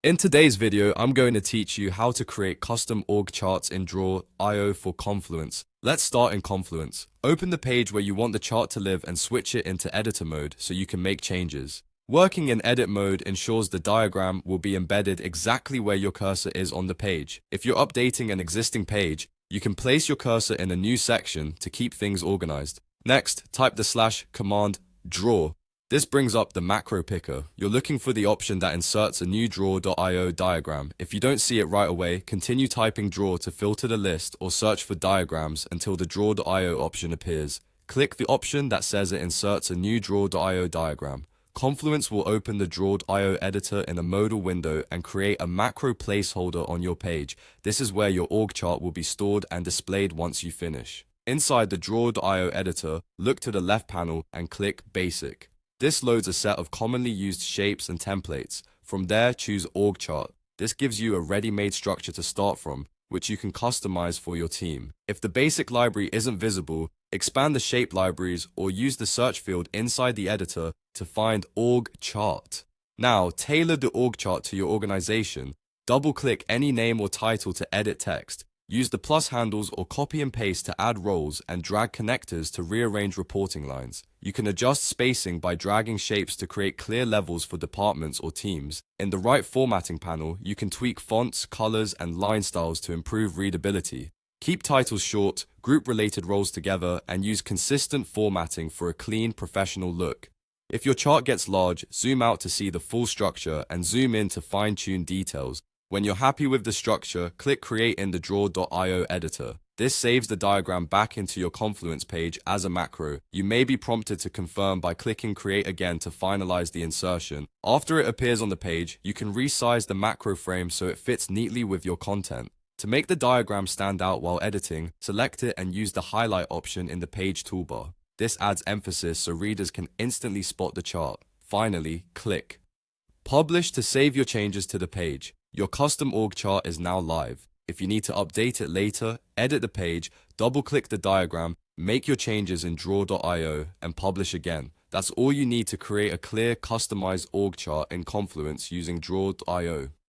In today's video, I'm going to teach you how to create custom org charts in Draw.io for Confluence. Let's start in Confluence. Open the page where you want the chart to live and switch it into editor mode so you can make changes. Working in edit mode ensures the diagram will be embedded exactly where your cursor is on the page. If you're updating an existing page, you can place your cursor in a new section to keep things organized. Next, type the /command draw. This brings up the macro picker. You're looking for the option that inserts a new draw.io diagram. If you don't see it right away, continue typing draw to filter the list or search for diagrams until the draw.io option appears. Click the option that says it inserts a new draw.io diagram. Confluence will open the draw.io editor in a modal window and create a macro placeholder on your page. This is where your org chart will be stored and displayed once you finish. Inside the draw.io editor, look to the left panel and click Basic. This loads a set of commonly used shapes and templates. From there, choose Org Chart. This gives you a ready-made structure to start from, which you can customize for your team. If the basic library isn't visible, expand the shape libraries or use the search field inside the editor to find Org Chart. Now, tailor the org chart to your organization. Double-click any name or title to edit text. Use the plus handles or copy and paste to add roles and drag connectors to rearrange reporting lines. You can adjust spacing by dragging shapes to create clear levels for departments or teams. In the right formatting panel, you can tweak fonts, colors, and line styles to improve readability. Keep titles short, group related roles together, and use consistent formatting for a clean, professional look. If your chart gets large, zoom out to see the full structure and zoom in to fine-tune details. When you're happy with the structure, click Create in the Draw.io editor. This saves the diagram back into your Confluence page as a macro. You may be prompted to confirm by clicking Create again to finalize the insertion. After it appears on the page, you can resize the macro frame so it fits neatly with your content. To make the diagram stand out while editing, select it and use the highlight option in the page toolbar. This adds emphasis so readers can instantly spot the chart. Finally, click Publish to save your changes to the page. Your custom org chart is now live. If you need to update it later, edit the page, double-click the diagram, make your changes in Draw.io, and publish again. That's all you need to create a clear, customized org chart in Confluence using Draw.io.